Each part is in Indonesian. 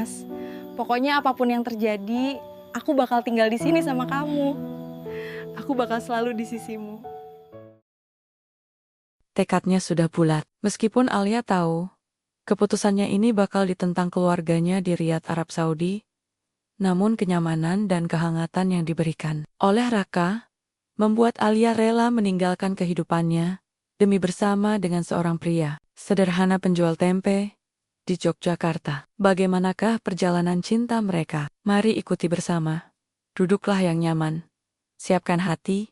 Mas. Pokoknya apapun yang terjadi, aku bakal tinggal di sini sama kamu. Aku bakal selalu di sisimu. Tekadnya sudah bulat. Meskipun Alia tahu, keputusannya ini bakal ditentang keluarganya di Riyadh, Arab Saudi, namun kenyamanan dan kehangatan yang diberikan oleh Raka membuat Alia rela meninggalkan kehidupannya demi bersama dengan seorang pria sederhana penjual tempe di Yogyakarta. Bagaimanakah perjalanan cinta mereka? Mari ikuti bersama. Duduklah yang nyaman, siapkan hati,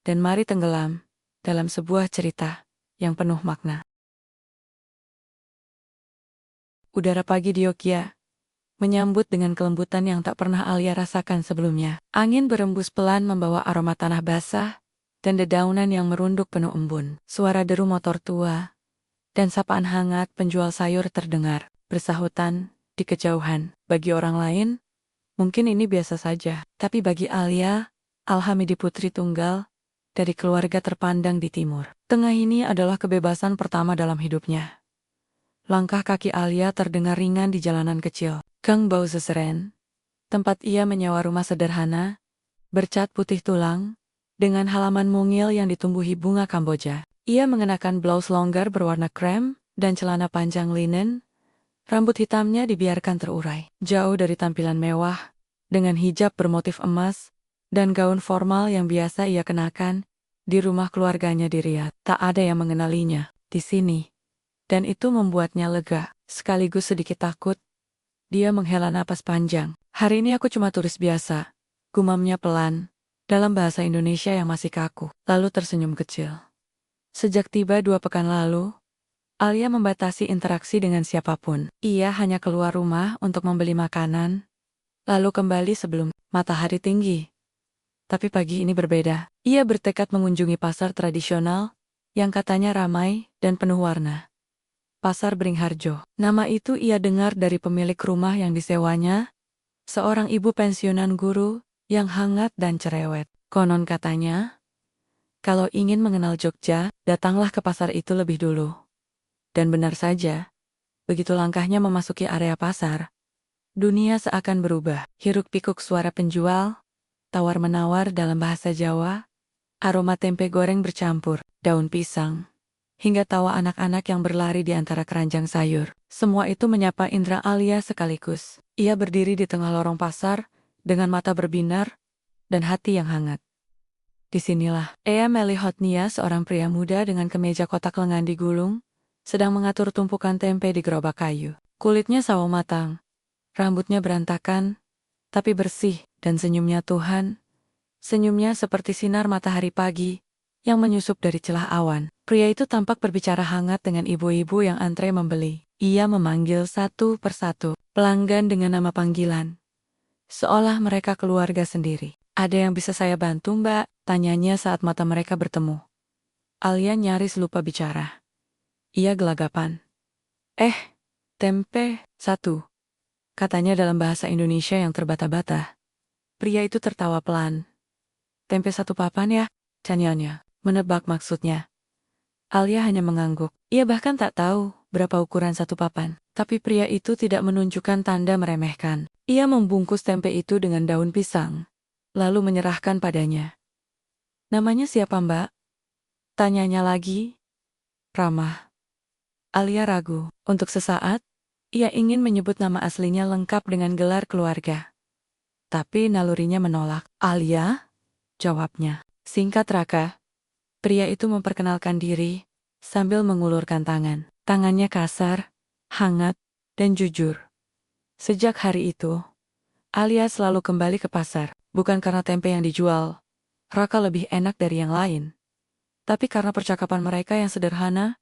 dan mari tenggelam dalam sebuah cerita yang penuh makna. Udara pagi di Yogyakarta menyambut dengan kelembutan yang tak pernah Alia rasakan sebelumnya. Angin berembus pelan membawa aroma tanah basah dan dedaunan yang merunduk penuh embun. Suara deru motor tua dan sapaan hangat penjual sayur terdengar bersahutan di kejauhan. Bagi orang lain, mungkin ini biasa saja. Tapi bagi Alia, Alhamidi putri tunggal dari keluarga terpandang di timur tengah ini adalah kebebasan pertama dalam hidupnya. Langkah kaki Alia terdengar ringan di jalanan kecil. Gang Bau Seseren, tempat ia menyewa rumah sederhana, bercat putih tulang, dengan halaman mungil yang ditumbuhi bunga Kamboja. Ia mengenakan blus longgar berwarna krem dan celana panjang linen, rambut hitamnya dibiarkan terurai. Jauh dari tampilan mewah, dengan hijab bermotif emas, dan gaun formal yang biasa ia kenakan, di rumah keluarganya di Riyadh. Tak ada yang mengenalinya di sini. Dan itu membuatnya lega, sekaligus sedikit takut. Dia menghela napas panjang. Hari ini aku cuma turis biasa, gumamnya pelan, dalam bahasa Indonesia yang masih kaku, lalu tersenyum kecil. Sejak tiba 2 pekan lalu, Alia membatasi interaksi dengan siapapun. Ia hanya keluar rumah untuk membeli makanan, lalu kembali sebelum matahari tinggi. Tapi pagi ini berbeda. Ia bertekad mengunjungi pasar tradisional, yang katanya ramai dan penuh warna. Pasar Beringharjo. Nama itu ia dengar dari pemilik rumah yang disewanya, seorang ibu pensiunan guru yang hangat dan cerewet. Konon katanya, kalau ingin mengenal Jogja, datanglah ke pasar itu lebih dulu. Dan benar saja, begitu langkahnya memasuki area pasar, dunia seakan berubah. Hiruk-pikuk suara penjual, tawar-menawar dalam bahasa Jawa, aroma tempe goreng bercampur, daun pisang, hingga tawa anak-anak yang berlari di antara keranjang sayur. Semua itu menyapa indera Alia sekaligus. Ia berdiri di tengah lorong pasar, dengan mata berbinar, dan hati yang hangat. Disinilah, Ea Melihotnia, seorang pria muda dengan kemeja kotak lengan digulung, sedang mengatur tumpukan tempe di gerobak kayu. Kulitnya sawo matang, rambutnya berantakan, tapi bersih, dan senyumnya Tuhan. Senyumnya seperti sinar matahari pagi, yang menyusup dari celah awan. Pria itu tampak berbicara hangat dengan ibu-ibu yang antre membeli. Ia memanggil satu persatu pelanggan dengan nama panggilan, seolah mereka keluarga sendiri. Ada yang bisa saya bantu, Mbak? Tanyanya saat mata mereka bertemu. Alia nyaris lupa bicara. Ia gelagapan. Tempe, satu, katanya dalam bahasa Indonesia yang terbata-bata. Pria itu tertawa pelan. Tempe satu papan ya? Tanyanya, menebak maksudnya. Alia hanya mengangguk. Ia bahkan tak tahu berapa ukuran satu papan. Tapi pria itu tidak menunjukkan tanda meremehkan. Ia membungkus tempe itu dengan daun pisang, lalu menyerahkan padanya. Namanya siapa, Mbak? Tanyanya lagi. Ramah. Alia ragu. Untuk sesaat, ia ingin menyebut nama aslinya lengkap dengan gelar keluarga. Tapi nalurinya menolak. Alia? Jawabnya. Singkat Raka. Pria itu memperkenalkan diri, sambil mengulurkan tangan. Tangannya kasar, hangat, dan jujur. Sejak hari itu, Alia selalu kembali ke pasar, bukan karena tempe yang dijual, Raka lebih enak dari yang lain, tapi karena percakapan mereka yang sederhana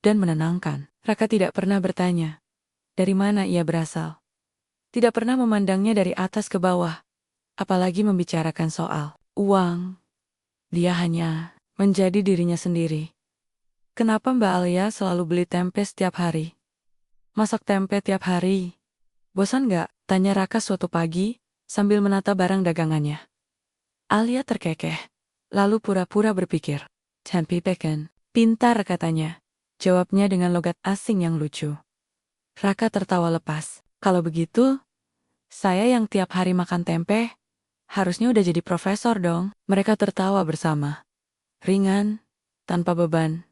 dan menenangkan. Raka tidak pernah bertanya, dari mana ia berasal. Tidak pernah memandangnya dari atas ke bawah, apalagi membicarakan soal uang. Dia hanya menjadi dirinya sendiri. Kenapa Mbak Alia selalu beli tempe setiap hari? Masak tempe tiap hari. Bosan nggak? Tanya Raka suatu pagi, sambil menata barang dagangannya. Alia terkekeh, lalu pura-pura berpikir. Tempe bacon. Pintar, katanya. Jawabnya dengan logat asing yang lucu. Raka tertawa lepas. Kalau begitu, saya yang tiap hari makan tempe, harusnya udah jadi profesor dong. Mereka tertawa bersama. Ringan, tanpa beban.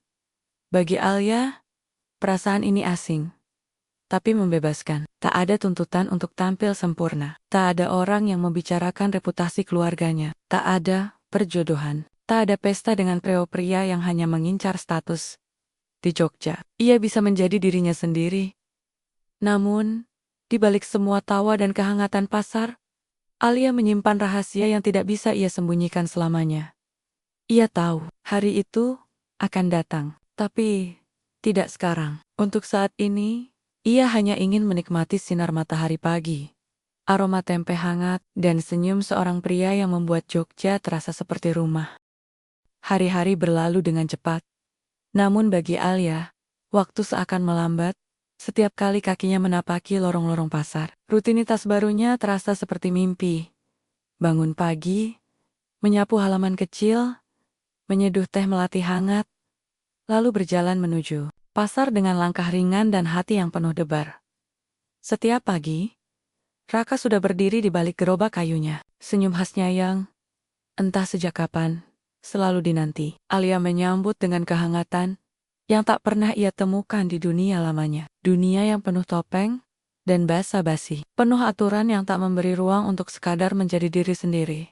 Bagi Alia, perasaan ini asing. Tapi membebaskan. Tak ada tuntutan untuk tampil sempurna. Tak ada orang yang membicarakan reputasi keluarganya. Tak ada perjodohan. Tak ada pesta dengan pria yang hanya mengincar status. Di Jogja, ia bisa menjadi dirinya sendiri. Namun, di balik semua tawa dan kehangatan pasar, Alia menyimpan rahasia yang tidak bisa ia sembunyikan selamanya. Ia tahu hari itu akan datang, tapi tidak sekarang. Untuk saat ini, ia hanya ingin menikmati sinar matahari pagi, aroma tempe hangat, dan senyum seorang pria yang membuat Jogja terasa seperti rumah. Hari-hari berlalu dengan cepat. Namun bagi Alia, waktu seakan melambat, setiap kali kakinya menapaki lorong-lorong pasar. Rutinitas barunya terasa seperti mimpi. Bangun pagi, menyapu halaman kecil, menyeduh teh melati hangat, lalu berjalan menuju pasar dengan langkah ringan dan hati yang penuh debar. Setiap pagi, Raka sudah berdiri di balik gerobak kayunya. Senyum khasnya yang, entah sejak kapan, selalu dinanti. Alia menyambut dengan kehangatan yang tak pernah ia temukan di dunia lamanya. Dunia yang penuh topeng dan basa-basi. Penuh aturan yang tak memberi ruang untuk sekadar menjadi diri sendiri.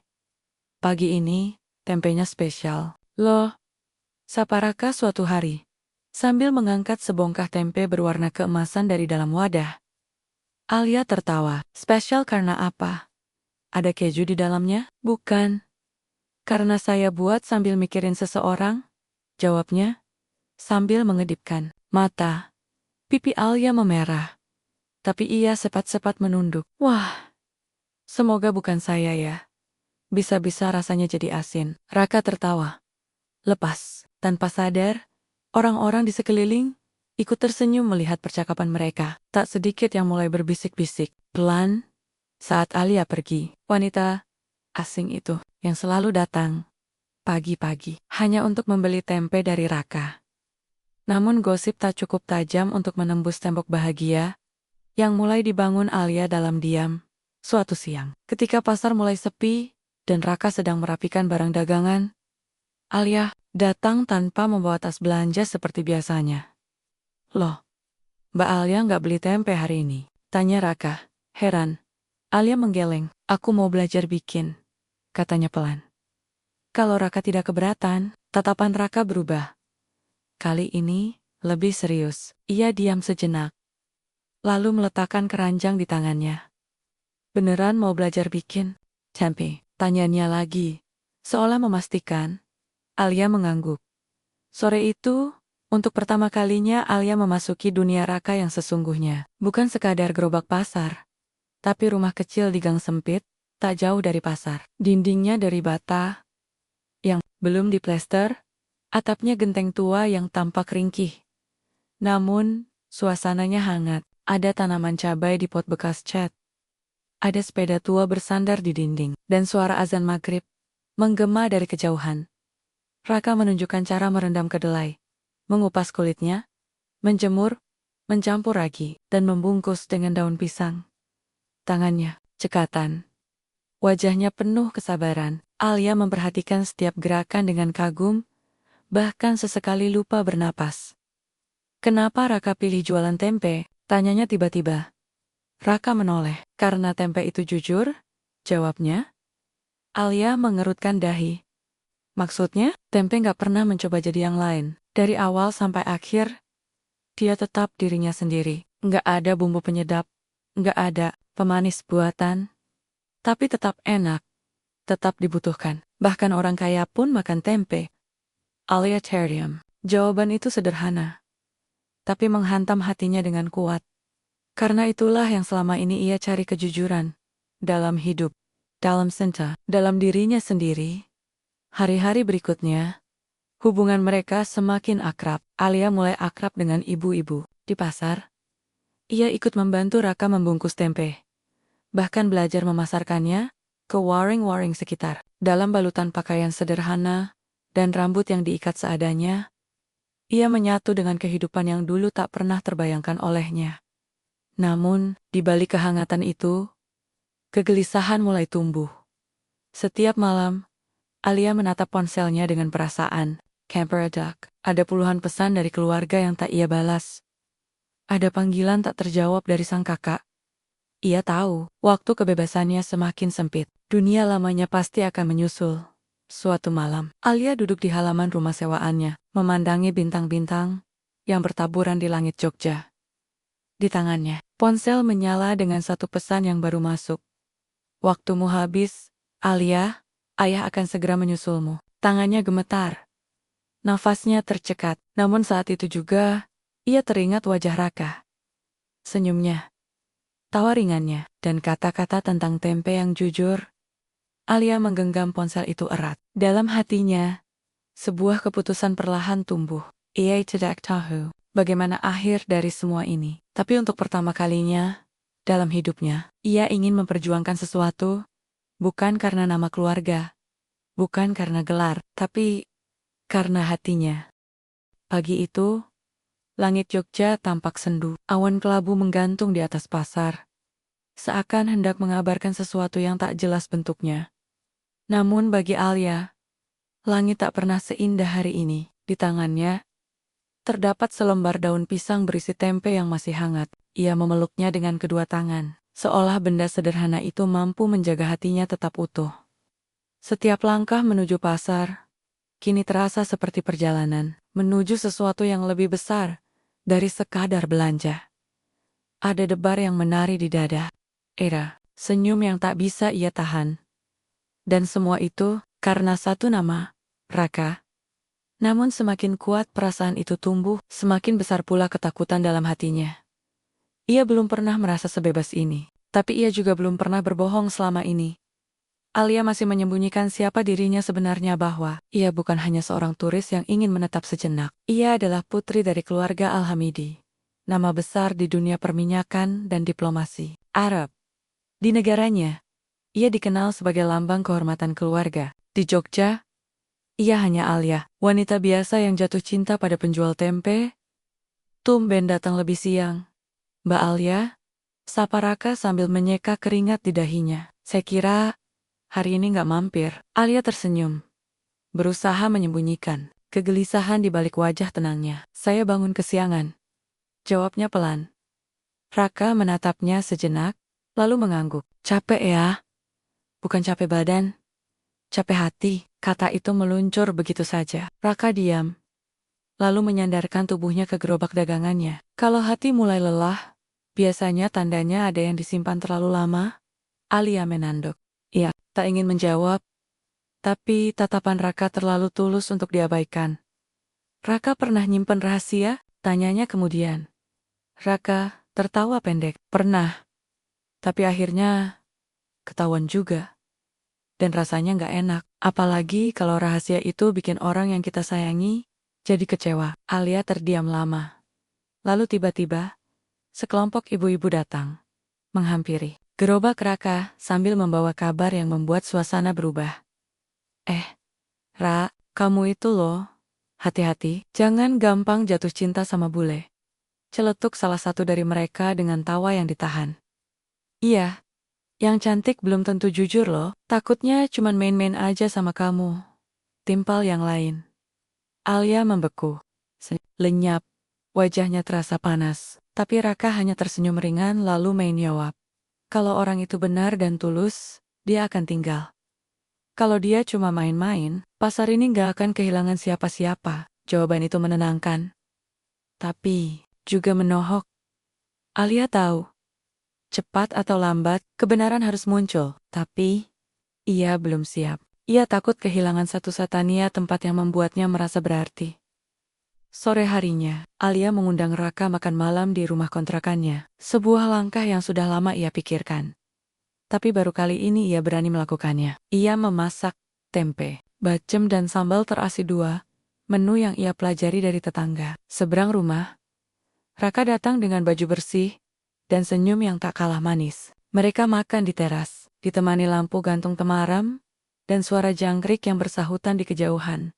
Pagi ini, tempenya spesial. Loh, sapa Raka suatu hari, sambil mengangkat sebongkah tempe berwarna keemasan dari dalam wadah. Alia tertawa. Spesial karena apa? Ada keju di dalamnya? Bukan. Karena saya buat sambil mikirin seseorang, jawabnya, sambil mengedipkan mata. Pipi Alia memerah. Tapi ia cepat-cepat menunduk. Wah, semoga bukan saya ya. Bisa-bisa rasanya jadi asin. Raka tertawa. Lepas, tanpa sadar, orang-orang di sekeliling ikut tersenyum melihat percakapan mereka. Tak sedikit yang mulai berbisik-bisik. Pelan, saat Alia pergi, wanita asing itu yang selalu datang pagi-pagi hanya untuk membeli tempe dari Raka. Namun gosip tak cukup tajam untuk menembus tembok bahagia yang mulai dibangun Alia dalam diam. Suatu siang, ketika pasar mulai sepi dan Raka sedang merapikan barang dagangan, Alia datang tanpa membawa tas belanja seperti biasanya. Loh, Mbak Alia nggak beli tempe hari ini? Tanya Raka, heran. Alia menggeleng. Aku mau belajar bikin, katanya pelan. Kalau Raka tidak keberatan, tatapan Raka berubah. Kali ini, lebih serius. Ia diam sejenak, lalu meletakkan keranjang di tangannya. Beneran mau belajar bikin tempe? Tanyanya lagi, seolah memastikan. Alia mengangguk. Sore itu, untuk pertama kalinya Alia memasuki dunia Raka yang sesungguhnya. Bukan sekadar gerobak pasar, tapi rumah kecil di gang sempit, tak jauh dari pasar. Dindingnya dari bata yang belum diplester, atapnya genteng tua yang tampak ringkih. Namun, suasananya hangat. Ada tanaman cabai di pot bekas cat. Ada sepeda tua bersandar di dinding. Dan suara azan maghrib menggema dari kejauhan. Raka menunjukkan cara merendam kedelai, mengupas kulitnya, menjemur, mencampur ragi, dan membungkus dengan daun pisang. Tangannya cekatan. Wajahnya penuh kesabaran. Alia memperhatikan setiap gerakan dengan kagum, bahkan sesekali lupa bernapas. Kenapa Raka pilih jualan tempe? Tanyanya tiba-tiba. Raka menoleh. Karena tempe itu jujur, jawabnya. Alia mengerutkan dahi. Maksudnya, tempe gak pernah mencoba jadi yang lain. Dari awal sampai akhir, dia tetap dirinya sendiri. Gak ada bumbu penyedap, gak ada pemanis buatan. Tapi tetap enak, tetap dibutuhkan. Bahkan orang kaya pun makan tempe. Alia terdiam. Jawaban itu sederhana, tapi menghantam hatinya dengan kuat. Karena itulah yang selama ini ia cari kejujuran. Dalam hidup, dalam cinta, dalam dirinya sendiri. Hari-hari berikutnya, hubungan mereka semakin akrab. Alia mulai akrab dengan ibu-ibu. Di pasar, ia ikut membantu Raka membungkus tempe. Bahkan belajar memasarkannya ke waring-waring sekitar. Dalam balutan pakaian sederhana dan rambut yang diikat seadanya, ia menyatu dengan kehidupan yang dulu tak pernah terbayangkan olehnya. Namun, di balik kehangatan itu, kegelisahan mulai tumbuh. Setiap malam, Alia menatap ponselnya dengan perasaan. Camper Duck. Ada puluhan pesan dari keluarga yang tak ia balas. Ada panggilan tak terjawab dari sang kakak. Ia tahu, waktu kebebasannya semakin sempit. Dunia lamanya pasti akan menyusul. Suatu malam, Alia duduk di halaman rumah sewaannya, memandangi bintang-bintang yang bertaburan di langit Jogja. Di tangannya, ponsel menyala dengan satu pesan yang baru masuk. Waktumu habis, Alia, ayah akan segera menyusulmu. Tangannya gemetar. Nafasnya tercekat, namun saat itu juga, ia teringat wajah Raka. Senyumnya, tawa ringannya, dan kata-kata tentang tempe yang jujur. Alia menggenggam ponsel itu erat. Dalam hatinya, sebuah keputusan perlahan tumbuh. Ia tidak tahu bagaimana akhir dari semua ini. Tapi untuk pertama kalinya, dalam hidupnya, ia ingin memperjuangkan sesuatu, bukan karena nama keluarga, bukan karena gelar, tapi karena hatinya. Pagi itu, langit Jogja tampak sendu. Awan kelabu menggantung di atas pasar, seakan hendak mengabarkan sesuatu yang tak jelas bentuknya. Namun bagi Alia, langit tak pernah seindah hari ini. Di tangannya, terdapat selembar daun pisang berisi tempe yang masih hangat. Ia memeluknya dengan kedua tangan, seolah benda sederhana itu mampu menjaga hatinya tetap utuh. Setiap langkah menuju pasar, kini terasa seperti perjalanan, menuju sesuatu yang lebih besar dari sekadar belanja. Ada debar yang menari di dada. Senyum yang tak bisa ia tahan. Dan semua itu karena satu nama, Raka. Namun semakin kuat perasaan itu tumbuh, semakin besar pula ketakutan dalam hatinya. Ia belum pernah merasa sebebas ini, tapi ia juga belum pernah berbohong selama ini. Alia masih menyembunyikan siapa dirinya sebenarnya, bahwa ia bukan hanya seorang turis yang ingin menetap sejenak. Ia adalah putri dari keluarga Al-Hamidi, nama besar di dunia perminyakan dan diplomasi Arab. Di negaranya, ia dikenal sebagai lambang kehormatan keluarga. Di Jogja, ia hanya Alia, wanita biasa yang jatuh cinta pada penjual tempe. Tumben datang lebih siang. Mbak Alia, sapa Raka sambil menyeka keringat di dahinya. Saya kira hari ini nggak mampir. Alia tersenyum, berusaha menyembunyikan kegelisahan di balik wajah tenangnya. Saya bangun kesiangan, jawabnya pelan. Raka menatapnya sejenak, lalu mengangguk. Capek ya? Bukan capek badan, capek hati. Kata itu meluncur begitu saja. Raka diam, lalu menyandarkan tubuhnya ke gerobak dagangannya. Kalau hati mulai lelah, biasanya tandanya ada yang disimpan terlalu lama. Alia menanduk. Ia tak ingin menjawab, tapi tatapan Raka terlalu tulus untuk diabaikan. Raka pernah nyimpen rahasia? Tanyanya kemudian. Raka tertawa pendek. Pernah. Tapi akhirnya ketahuan juga. Dan rasanya nggak enak. Apalagi kalau rahasia itu bikin orang yang kita sayangi jadi kecewa. Alia terdiam lama. Lalu tiba-tiba, sekelompok ibu-ibu datang, menghampiri gerobak Raka sambil membawa kabar yang membuat suasana berubah. Ra, kamu itu loh, hati-hati, jangan gampang jatuh cinta sama bule. Celetuk salah satu dari mereka dengan tawa yang ditahan. Iya, yang cantik belum tentu jujur loh, takutnya cuman main-main aja sama kamu. Timpal yang lain. Alia membeku. Lenyap, wajahnya terasa panas, tapi Raka hanya tersenyum ringan lalu main jawab. Kalau orang itu benar dan tulus, dia akan tinggal. Kalau dia cuma main-main, pasar ini gak akan kehilangan siapa-siapa. Jawaban itu menenangkan, tapi juga menohok. Alia tahu, cepat atau lambat, kebenaran harus muncul. Tapi, ia belum siap. Ia takut kehilangan satu-satunya tempat yang membuatnya merasa berarti. Sore harinya, Alia mengundang Raka makan malam di rumah kontrakannya. Sebuah langkah yang sudah lama ia pikirkan. Tapi baru kali ini ia berani melakukannya. Ia memasak tempe, bacem dan sambal terasi 2, menu yang ia pelajari dari tetangga. Seberang rumah, Raka datang dengan baju bersih dan senyum yang tak kalah manis. Mereka makan di teras, ditemani lampu gantung temaram dan suara jangkrik yang bersahutan di kejauhan.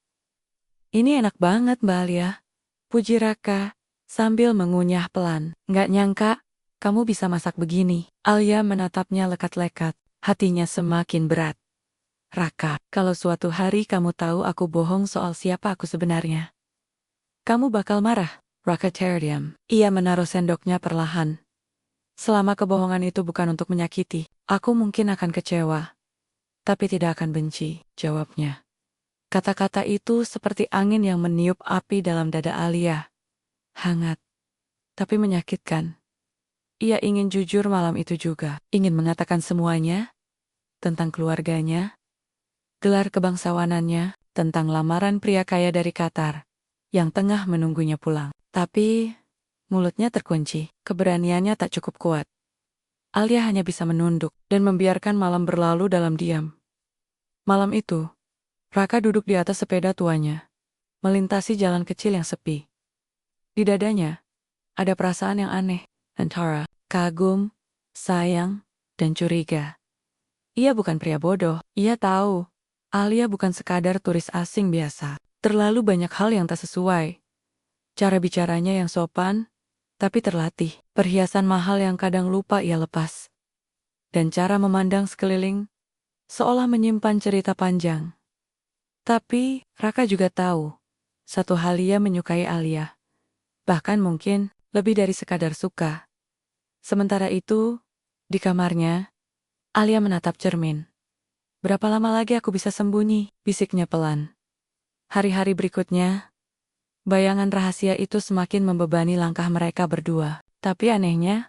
Ini enak banget Mbak Alia, puji Raka sambil mengunyah pelan. Nggak nyangka, kamu bisa masak begini. Alia menatapnya lekat-lekat, hatinya semakin berat. Raka, kalau suatu hari kamu tahu aku bohong soal siapa aku sebenarnya, kamu bakal marah. Raka terdiam. Ia menaruh sendoknya perlahan. Selama kebohongan itu bukan untuk menyakiti, aku mungkin akan kecewa, tapi tidak akan benci, jawabnya. Kata-kata itu seperti angin yang meniup api dalam dada Alia. Hangat, tapi menyakitkan. Ia ingin jujur malam itu juga, ingin mengatakan semuanya, tentang keluarganya, gelar kebangsawanannya, tentang lamaran pria kaya dari Qatar, yang tengah menunggunya pulang. Tapi, mulutnya terkunci, keberaniannya tak cukup kuat. Alia hanya bisa menunduk dan membiarkan malam berlalu dalam diam. Malam itu, Raka duduk di atas sepeda tuanya, melintasi jalan kecil yang sepi. Di dadanya, ada perasaan yang aneh, antara kagum, sayang, dan curiga. Ia bukan pria bodoh, ia tahu. Alia bukan sekadar turis asing biasa. Terlalu banyak hal yang tak sesuai. Cara bicaranya yang sopan, tapi terlatih. Perhiasan mahal yang kadang lupa ia lepas. Dan cara memandang sekeliling, seolah menyimpan cerita panjang. Tapi, Raka juga tahu, satu hal ia menyukai Alia. Bahkan mungkin, lebih dari sekadar suka. Sementara itu, di kamarnya, Alia menatap cermin. Berapa lama lagi aku bisa sembunyi, bisiknya pelan. Hari-hari berikutnya, bayangan rahasia itu semakin membebani langkah mereka berdua. Tapi anehnya,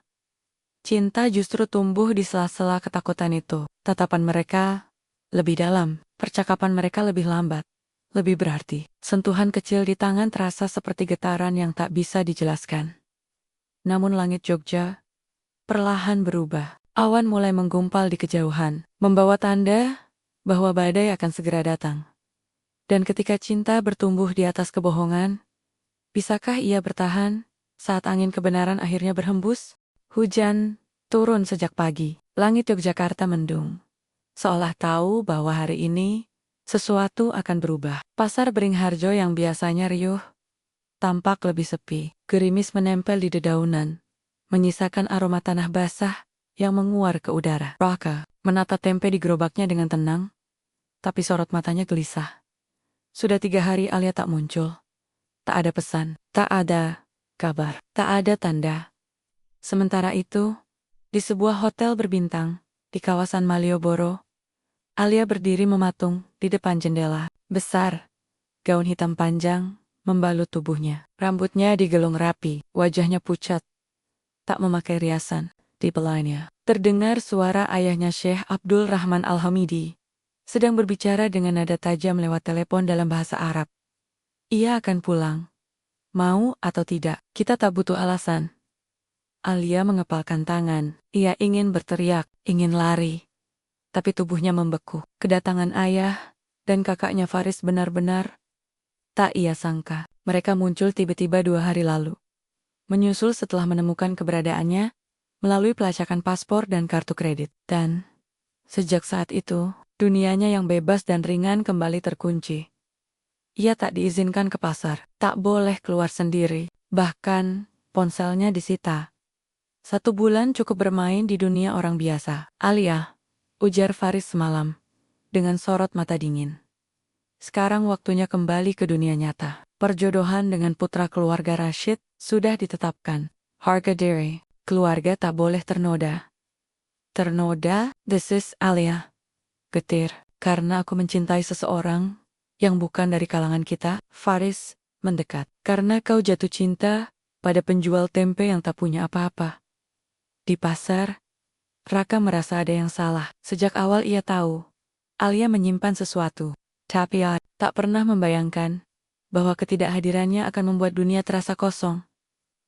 cinta justru tumbuh di sela-sela ketakutan itu. Tatapan mereka lebih dalam, percakapan mereka lebih lambat, lebih berarti. Sentuhan kecil di tangan terasa seperti getaran yang tak bisa dijelaskan. Namun langit Jogja perlahan berubah. Awan mulai menggumpal di kejauhan, membawa tanda bahwa badai akan segera datang. Dan ketika cinta bertumbuh di atas kebohongan, bisakah ia bertahan saat angin kebenaran akhirnya berhembus? Hujan turun sejak pagi. Langit Yogyakarta mendung, seolah tahu bahwa hari ini sesuatu akan berubah. Pasar Beringharjo yang biasanya riuh tampak lebih sepi. Gerimis menempel di dedaunan, menyisakan aroma tanah basah yang menguar ke udara. Raka menata tempe di gerobaknya dengan tenang, tapi sorot matanya gelisah. Sudah 3 hari Alia tak muncul. Tak ada pesan, tak ada kabar, tak ada tanda. Sementara itu, di sebuah hotel berbintang, di kawasan Malioboro, Alia berdiri mematung di depan jendela. Besar, gaun hitam panjang, membalut tubuhnya. Rambutnya digelung rapi, wajahnya pucat, tak memakai riasan. Di belainya, terdengar suara ayahnya Syekh Abdul Rahman Al-Hamidi, sedang berbicara dengan nada tajam lewat telepon dalam bahasa Arab. Ia akan pulang. Mau atau tidak, kita tak butuh alasan. Alia mengepalkan tangan. Ia ingin berteriak, ingin lari. Tapi tubuhnya membeku. Kedatangan ayah dan kakaknya Faris benar-benar tak ia sangka. Mereka muncul tiba-tiba 2 hari lalu. Menyusul setelah menemukan keberadaannya melalui pelacakan paspor dan kartu kredit. Dan sejak saat itu, dunianya yang bebas dan ringan kembali terkunci. Ia tak diizinkan ke pasar, tak boleh keluar sendiri, bahkan ponselnya disita. 1 bulan cukup bermain di dunia orang biasa. Alia, ujar Faris semalam, dengan sorot mata dingin. Sekarang waktunya kembali ke dunia nyata. Perjodohan dengan putra keluarga Rashid sudah ditetapkan. Harga diri, keluarga tak boleh ternoda. Ternoda, this is Alia. Getir, karena aku mencintai seseorang yang bukan dari kalangan kita. Faris mendekat. Karena kau jatuh cinta pada penjual tempe yang tak punya apa-apa. Di pasar, Raka merasa ada yang salah. Sejak awal ia tahu, Alia menyimpan sesuatu. Tapi ia tak pernah membayangkan bahwa ketidakhadirannya akan membuat dunia terasa kosong.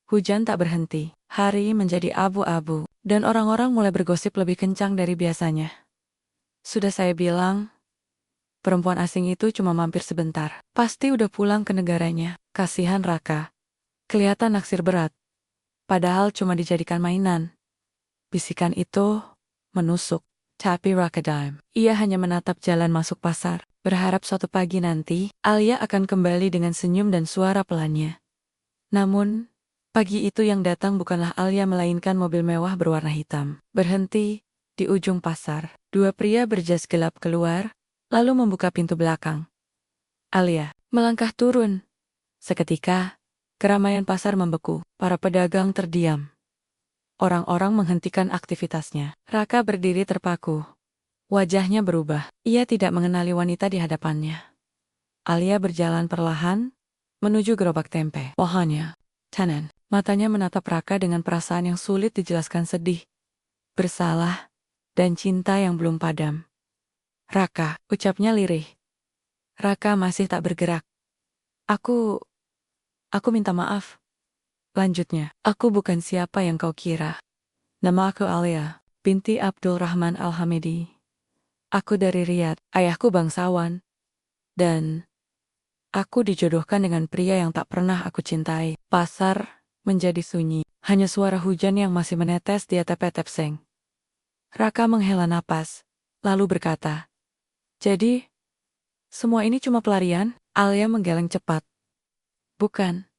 Hujan tak berhenti, hari menjadi abu-abu, dan orang-orang mulai bergosip lebih kencang dari biasanya. Sudah saya bilang, perempuan asing itu cuma mampir sebentar. Pasti udah pulang ke negaranya. Kasihan Raka. Kelihatan naksir berat. Padahal cuma dijadikan mainan. Bisikan itu menusuk. Tapi Raka diam. Ia hanya menatap jalan masuk pasar, berharap suatu pagi nanti, Alia akan kembali dengan senyum dan suara pelannya. Namun, Pagi itu yang datang bukanlah Alia melainkan mobil mewah berwarna hitam. Berhenti di ujung pasar. Dua pria berjas gelap keluar, lalu membuka pintu belakang. Alia melangkah turun. Seketika, keramaian pasar membeku. Para pedagang terdiam. Orang-orang menghentikan aktivitasnya. Raka berdiri terpaku. Wajahnya berubah. Ia tidak mengenali wanita di hadapannya. Alia berjalan perlahan menuju gerobak tempe. Pohonnya, Tanan. Matanya menatap Raka dengan perasaan yang sulit dijelaskan, sedih, bersalah, dan cinta yang belum padam. Raka, ucapnya lirih. Raka masih tak bergerak. Aku minta maaf. Lanjutnya, aku bukan siapa yang kau kira. Nama aku Alia, binti Abdul Rahman Al-Hamidi. Aku dari Riyadh, ayahku bangsawan. Dan aku dijodohkan dengan pria yang tak pernah aku cintai. Pasar menjadi sunyi, hanya suara hujan yang masih menetes di atap tepseng. Raka menghela napas, lalu berkata, "Jadi, semua ini cuma pelarian?" Alia menggeleng cepat. "Bukan.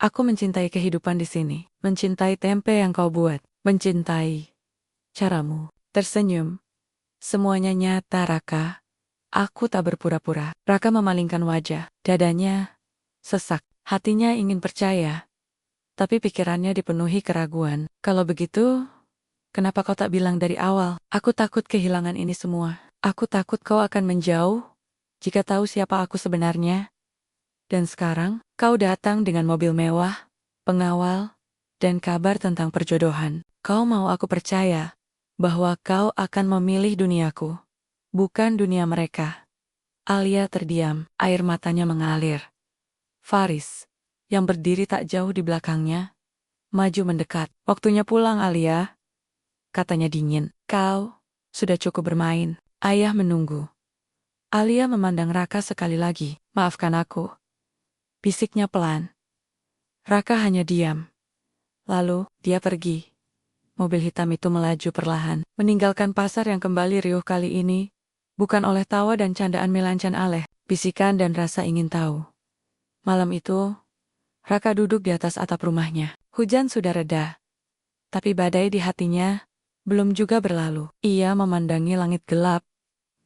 Aku mencintai kehidupan di sini, mencintai tempe yang kau buat, mencintai caramu." Tersenyum. "Semuanya nyata, Raka. Aku tak berpura-pura." Raka memalingkan wajah, dadanya sesak, hatinya ingin percaya. Tapi pikirannya dipenuhi keraguan. "Kalau begitu, kenapa kau tak bilang dari awal?" "Aku takut kehilangan ini semua. Aku takut kau akan menjauh jika tahu siapa aku sebenarnya. Dan sekarang, kau datang dengan mobil mewah, pengawal, dan kabar tentang perjodohan. Kau mau aku percaya bahwa kau akan memilih duniaku, bukan dunia mereka." Alia terdiam, air matanya mengalir. Faris, yang berdiri tak jauh di belakangnya, maju mendekat. "Waktunya pulang, Alia," katanya dingin. "Kau sudah cukup bermain. Ayah menunggu." Alia memandang Raka sekali lagi. "Maafkan aku," bisiknya pelan. Raka hanya diam. Lalu, dia pergi. Mobil hitam itu melaju perlahan, meninggalkan pasar yang kembali riuh kali ini, bukan oleh tawa dan candaan melancan aleh, bisikan dan rasa ingin tahu. Malam itu, Raka duduk di atas atap rumahnya. Hujan sudah reda, tapi badai di hatinya belum juga berlalu. Ia memandangi langit gelap,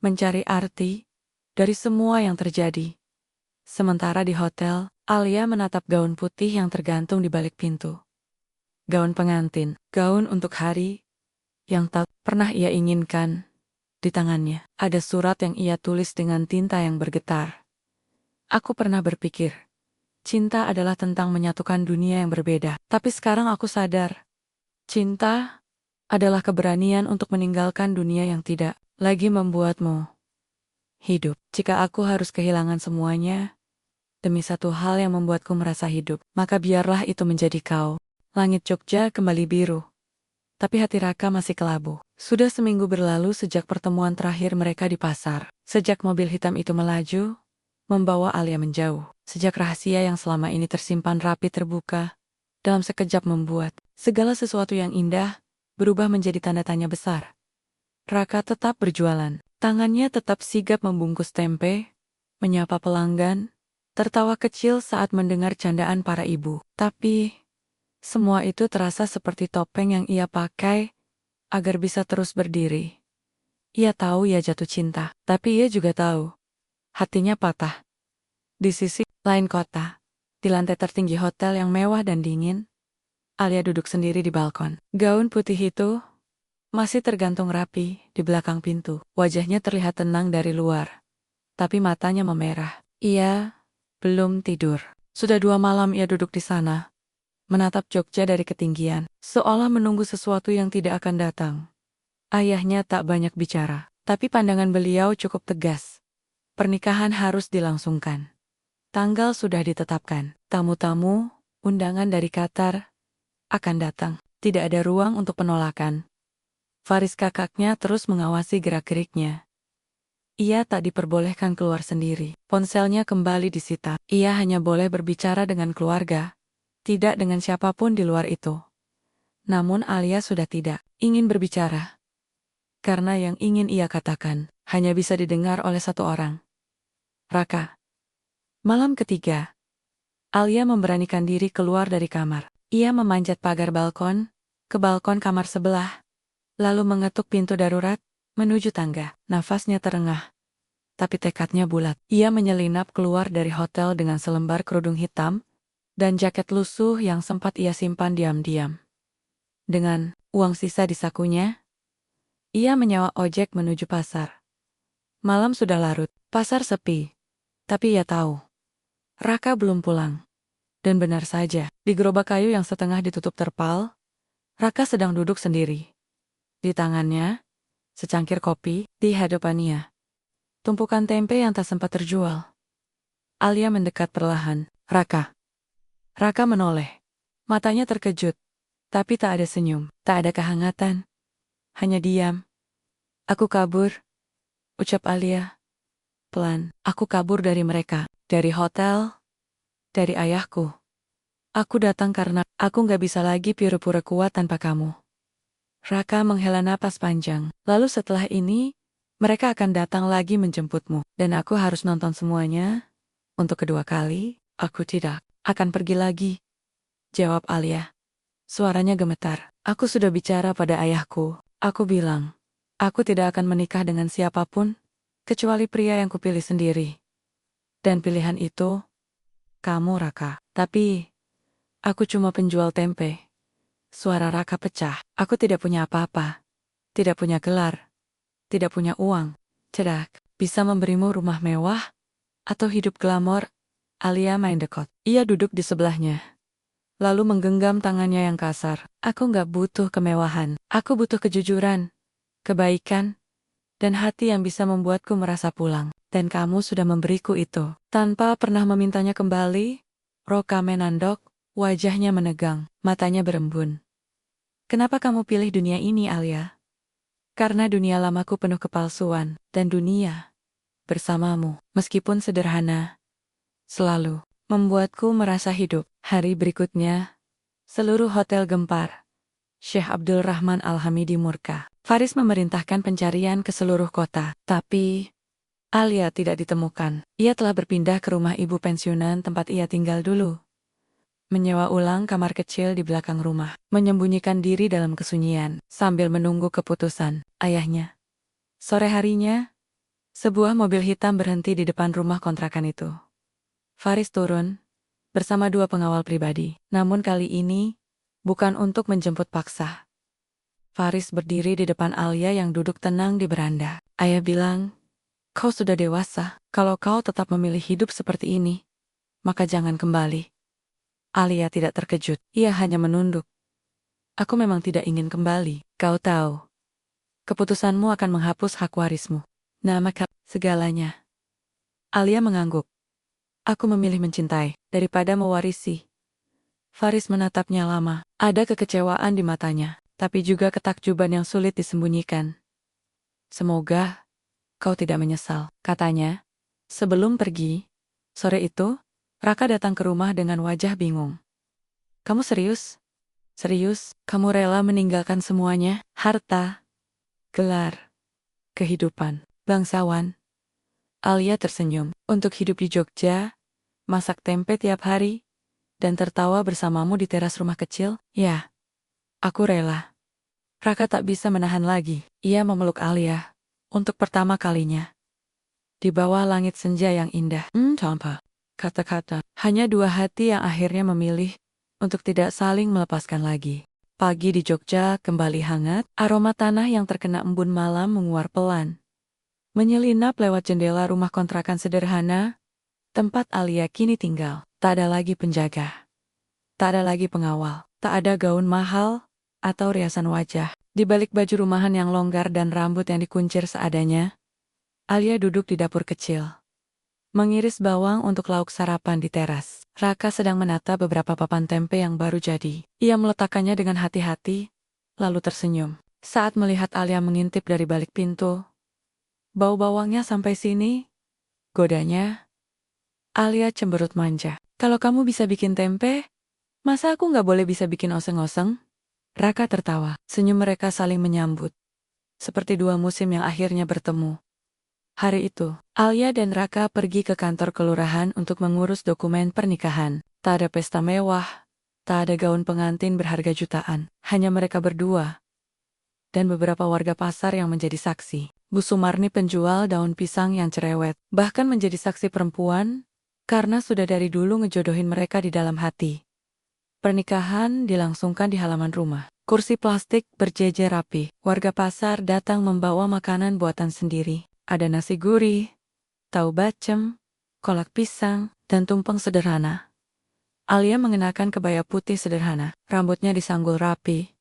mencari arti dari semua yang terjadi. Sementara di hotel, Alia menatap gaun putih yang tergantung di balik pintu. Gaun pengantin, gaun untuk hari yang tak pernah ia inginkan. Di tangannya, ada surat yang ia tulis dengan tinta yang bergetar. "Aku pernah berpikir, cinta adalah tentang menyatukan dunia yang berbeda. Tapi sekarang aku sadar, cinta adalah keberanian untuk meninggalkan dunia yang tidak lagi membuatmu hidup. Jika aku harus kehilangan semuanya demi satu hal yang membuatku merasa hidup, maka biarlah itu menjadi kau." Langit Jogja kembali biru, tapi hati Raka masih kelabu. Sudah seminggu berlalu sejak pertemuan terakhir mereka di pasar. Sejak mobil hitam itu melaju, membawa Alia menjauh. Sejak rahasia yang selama ini tersimpan rapi terbuka, dalam sekejap membuat segala sesuatu yang indah berubah menjadi tanda tanya besar. Raka tetap berjualan. Tangannya tetap sigap membungkus tempe, menyapa pelanggan, tertawa kecil saat mendengar candaan para ibu. Tapi semua itu terasa seperti topeng yang ia pakai agar bisa terus berdiri. Ia tahu ia jatuh cinta, tapi ia juga tahu hatinya patah. Di sisi lain kota, di lantai tertinggi hotel yang mewah dan dingin, Alia duduk sendiri di balkon. Gaun putih itu masih tergantung rapi di belakang pintu. Wajahnya terlihat tenang dari luar, tapi matanya memerah. Ia belum tidur. Sudah 2 malam ia duduk di sana, menatap Jogja dari ketinggian, seolah menunggu sesuatu yang tidak akan datang. Ayahnya tak banyak bicara, tapi pandangan beliau cukup tegas. Pernikahan harus dilangsungkan. Tanggal sudah ditetapkan. Tamu-tamu, undangan dari Qatar akan datang. Tidak ada ruang untuk penolakan. Faris kakaknya terus mengawasi gerak-geriknya. Ia tak diperbolehkan keluar sendiri. Ponselnya kembali disita. Ia hanya boleh berbicara dengan keluarga, tidak dengan siapapun di luar itu. Namun Alia sudah tidak ingin berbicara. Karena yang ingin ia katakan hanya bisa didengar oleh satu orang. Raka. Malam ketiga, Alia memberanikan diri keluar dari kamar. Ia memanjat pagar balkon, ke balkon kamar sebelah, lalu mengetuk pintu darurat, menuju tangga. Nafasnya terengah, tapi tekadnya bulat. Ia menyelinap keluar dari hotel dengan selembar kerudung hitam, dan jaket lusuh yang sempat ia simpan diam-diam. Dengan uang sisa di sakunya, ia menyewa ojek menuju pasar. Malam sudah larut, pasar sepi, tapi ia tahu, Raka belum pulang. Dan benar saja, di gerobak kayu yang setengah ditutup terpal, Raka sedang duduk sendiri. Di tangannya, secangkir kopi, di hadapannya, tumpukan tempe yang tak sempat terjual. Alia mendekat perlahan. Raka. Raka menoleh. Matanya terkejut, tapi tak ada senyum, tak ada kehangatan. Hanya diam. Aku kabur, ucap Alia. Pelan, aku kabur dari mereka, dari hotel, dari ayahku. Aku datang karena aku nggak bisa lagi pura-pura kuat tanpa kamu. Raka menghela napas panjang. Lalu setelah ini, mereka akan datang lagi menjemputmu. Dan aku harus nonton semuanya. Untuk kedua kali, aku tidak akan pergi lagi. Jawab Alia. Suaranya gemetar. Aku sudah bicara pada ayahku. Aku bilang, aku tidak akan menikah dengan siapapun, kecuali pria yang kupilih sendiri. Dan pilihan itu, kamu Raka. Tapi, aku cuma penjual tempe. Suara Raka pecah. Aku tidak punya apa-apa. Tidak punya gelar. Tidak punya uang. Cedak. Bisa memberimu rumah mewah? Atau hidup glamor? Alia main dekat. Ia duduk di sebelahnya. Lalu menggenggam tangannya yang kasar. Aku nggak butuh kemewahan. Aku butuh kejujuran, kebaikan, dan hati yang bisa membuatku merasa pulang. Dan kamu sudah memberiku itu. Tanpa pernah memintanya kembali, Raka menandok, wajahnya menegang, matanya berembun. Kenapa kamu pilih dunia ini, Alia? Karena dunia lamaku penuh kepalsuan, dan dunia bersamamu, meskipun sederhana, selalu membuatku merasa hidup. Hari berikutnya, seluruh hotel gempar. Syekh Abdul Rahman Al-Hamidi murka. Faris memerintahkan pencarian ke seluruh kota, tapi Alia tidak ditemukan. Ia telah berpindah ke rumah ibu pensiunan tempat ia tinggal dulu. Menyewa ulang kamar kecil di belakang rumah, menyembunyikan diri dalam kesunyian, sambil menunggu keputusan ayahnya. Sore harinya, sebuah mobil hitam berhenti di depan rumah kontrakan itu. Faris turun, bersama dua pengawal pribadi, namun kali ini, bukan untuk menjemput paksa. Faris berdiri di depan Alia yang duduk tenang di beranda. Ayah bilang, kau sudah dewasa, kalau kau tetap memilih hidup seperti ini, maka jangan kembali. Alia tidak terkejut, ia hanya menunduk. Aku memang tidak ingin kembali, kau tahu. Keputusanmu akan menghapus hak warismu. Nama segalanya. Alia mengangguk. Aku memilih mencintai, daripada mewarisi. Faris menatapnya lama. Ada kekecewaan di matanya, tapi juga ketakjuban yang sulit disembunyikan. Semoga kau tidak menyesal, katanya. Sebelum pergi, sore itu, Raka datang ke rumah dengan wajah bingung. Kamu serius? Serius, kamu rela meninggalkan semuanya? Harta, gelar, kehidupan, bangsawan. Alia tersenyum. Untuk hidup di Jogja, masak tempe tiap hari, dan tertawa bersamamu di teras rumah kecil? Ya, aku rela. Raka tak bisa menahan lagi. Ia memeluk Alia. Untuk pertama kalinya. Di bawah langit senja yang indah. Tanpa kata-kata. Hanya dua hati yang akhirnya memilih untuk tidak saling melepaskan lagi. Pagi di Jogja kembali hangat. Aroma tanah yang terkena embun malam menguar pelan. Menyelinap lewat jendela rumah kontrakan sederhana, tempat Alia kini tinggal. Tak ada lagi penjaga. Tak ada lagi pengawal. Tak ada gaun mahal atau riasan wajah. Di balik baju rumahan yang longgar dan rambut yang dikuncir seadanya, Alia duduk di dapur kecil. Mengiris bawang untuk lauk sarapan di teras. Raka sedang menata beberapa papan tempe yang baru jadi. Ia meletakkannya dengan hati-hati, lalu tersenyum. Saat melihat Alia mengintip dari balik pintu, bau bawangnya sampai sini, godanya. Alia cemberut manja. Kalau kamu bisa bikin tempe, masa aku nggak boleh bisa bikin oseng-oseng? Raka tertawa. Senyum mereka saling menyambut. Seperti dua musim yang akhirnya bertemu. Hari itu, Alia dan Raka pergi ke kantor kelurahan untuk mengurus dokumen pernikahan. Tak ada pesta mewah, Tak ada gaun pengantin berharga jutaan, hanya mereka berdua dan beberapa warga pasar yang menjadi saksi. Bu Sumarni penjual daun pisang yang cerewet, bahkan menjadi saksi perempuan karena sudah dari dulu ngejodohin mereka di dalam hati. Pernikahan dilangsungkan di halaman rumah. Kursi plastik berjejer rapi. Warga pasar datang membawa makanan buatan sendiri. Ada nasi gurih, tahu bacem, kolak pisang, dan tumpeng sederhana. Alia mengenakan kebaya putih sederhana, rambutnya disanggul rapi,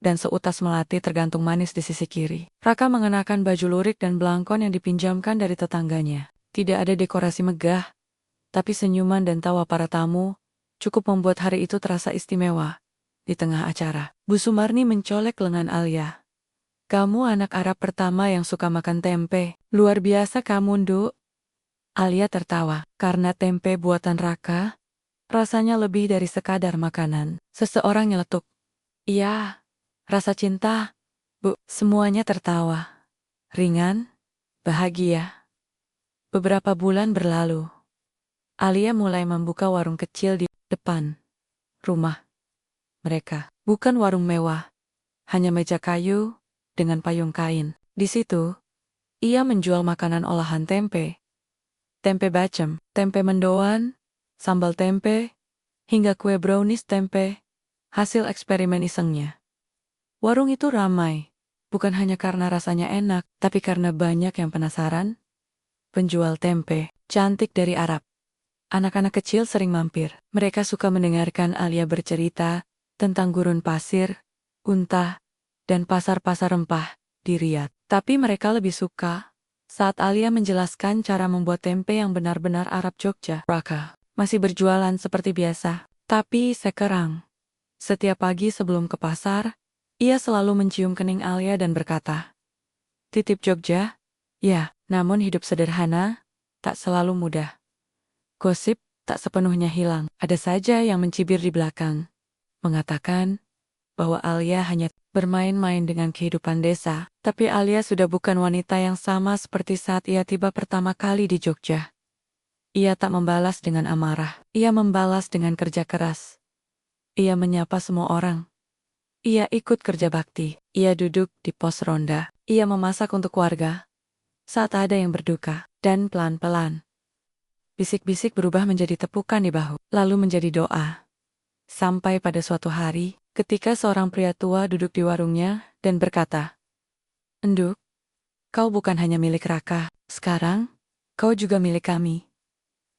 dan seutas melati tergantung manis di sisi kiri. Raka mengenakan baju lurik dan belangkon yang dipinjamkan dari tetangganya. Tidak ada dekorasi megah, tapi senyuman dan tawa para tamu cukup membuat hari itu terasa istimewa. Di tengah acara, Bu Sumarni mencolek lengan Alia. Kamu anak Arab pertama yang suka makan tempe. Luar biasa kamu, Nduk. Alia tertawa, karena tempe buatan Raka rasanya lebih dari sekadar makanan. Seseorang nyeletuk. Iya, rasa cinta, Bu. Semuanya tertawa. Ringan, bahagia. Beberapa bulan berlalu. Alia mulai membuka warung kecil di depan rumah mereka. Bukan warung mewah, hanya meja kayu dengan payung kain. Di situ, ia menjual makanan olahan tempe. Tempe bacem, tempe mendoan, sambal tempe, hingga kue brownies tempe, hasil eksperimen isengnya. Warung itu ramai, bukan hanya karena rasanya enak, tapi karena banyak yang penasaran. Penjual tempe, cantik dari Arab. Anak-anak kecil sering mampir. Mereka suka mendengarkan Alia bercerita tentang gurun pasir, unta, dan pasar-pasar rempah di Riyadh. Tapi mereka lebih suka saat Alia menjelaskan cara membuat tempe yang benar-benar Arab Jogja. Raka masih berjualan seperti biasa. Tapi sekarang, setiap pagi sebelum ke pasar, ia selalu mencium kening Alia dan berkata, "Titip Jogja?" Ya, namun hidup sederhana tak selalu mudah. Gosip tak sepenuhnya hilang. Ada saja yang mencibir di belakang, mengatakan bahwa Alia hanya bermain-main dengan kehidupan desa. Tapi Alia sudah bukan wanita yang sama seperti saat ia tiba pertama kali di Jogja. Ia tak membalas dengan amarah. Ia membalas dengan kerja keras. Ia menyapa semua orang. Ia ikut kerja bakti. Ia duduk di pos ronda. Ia memasak untuk warga saat ada yang berduka. Dan pelan-pelan, bisik-bisik berubah menjadi tepukan di bahu, lalu menjadi doa. Sampai pada suatu hari, ketika seorang pria tua duduk di warungnya dan berkata, "Enduk, kau bukan hanya milik Raka, sekarang kau juga milik kami.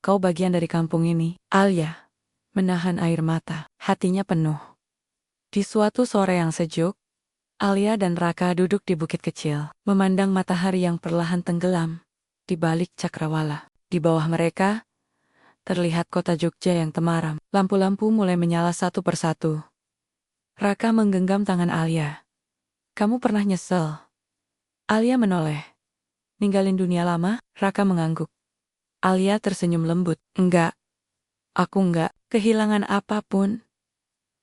Kau bagian dari kampung ini." Alia menahan air mata, hatinya penuh. Di suatu sore yang sejuk, Alia dan Raka duduk di bukit kecil, memandang matahari yang perlahan tenggelam di balik cakrawala. Di bawah mereka, terlihat kota Jogja yang temaram. Lampu-lampu mulai menyala satu persatu. Raka menggenggam tangan Alia. "Kamu pernah nyesel?" Alia menoleh. "Ninggalin dunia lama?" Raka mengangguk. Alia tersenyum lembut. "Enggak. Aku enggak kehilangan apapun.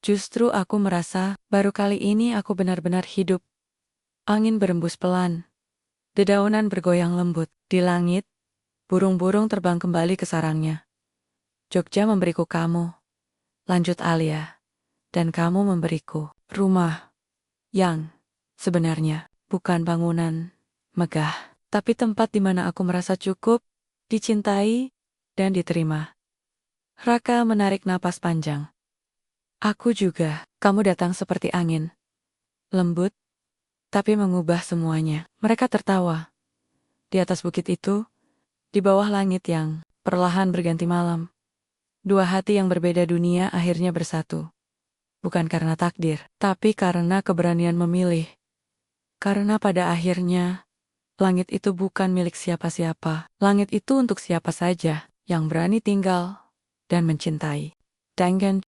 Justru aku merasa baru kali ini aku benar-benar hidup." Angin berembus pelan. Dedaunan bergoyang lembut. Di langit, burung-burung terbang kembali ke sarangnya. "Jogja memberiku kamu," lanjut Alia. "Dan kamu memberiku rumah yang sebenarnya bukan bangunan megah, tapi tempat di mana aku merasa cukup, dicintai, dan diterima." Raka menarik napas panjang. "Aku juga." Kamu datang seperti angin. Lembut, tapi mengubah semuanya. Mereka tertawa. Di atas bukit itu, di bawah langit yang perlahan berganti malam, dua hati yang berbeda dunia akhirnya bersatu. Bukan karena takdir, tapi karena keberanian memilih. Karena pada akhirnya, langit itu bukan milik siapa-siapa. Langit itu untuk siapa saja yang berani tinggal dan mencintai. Dangan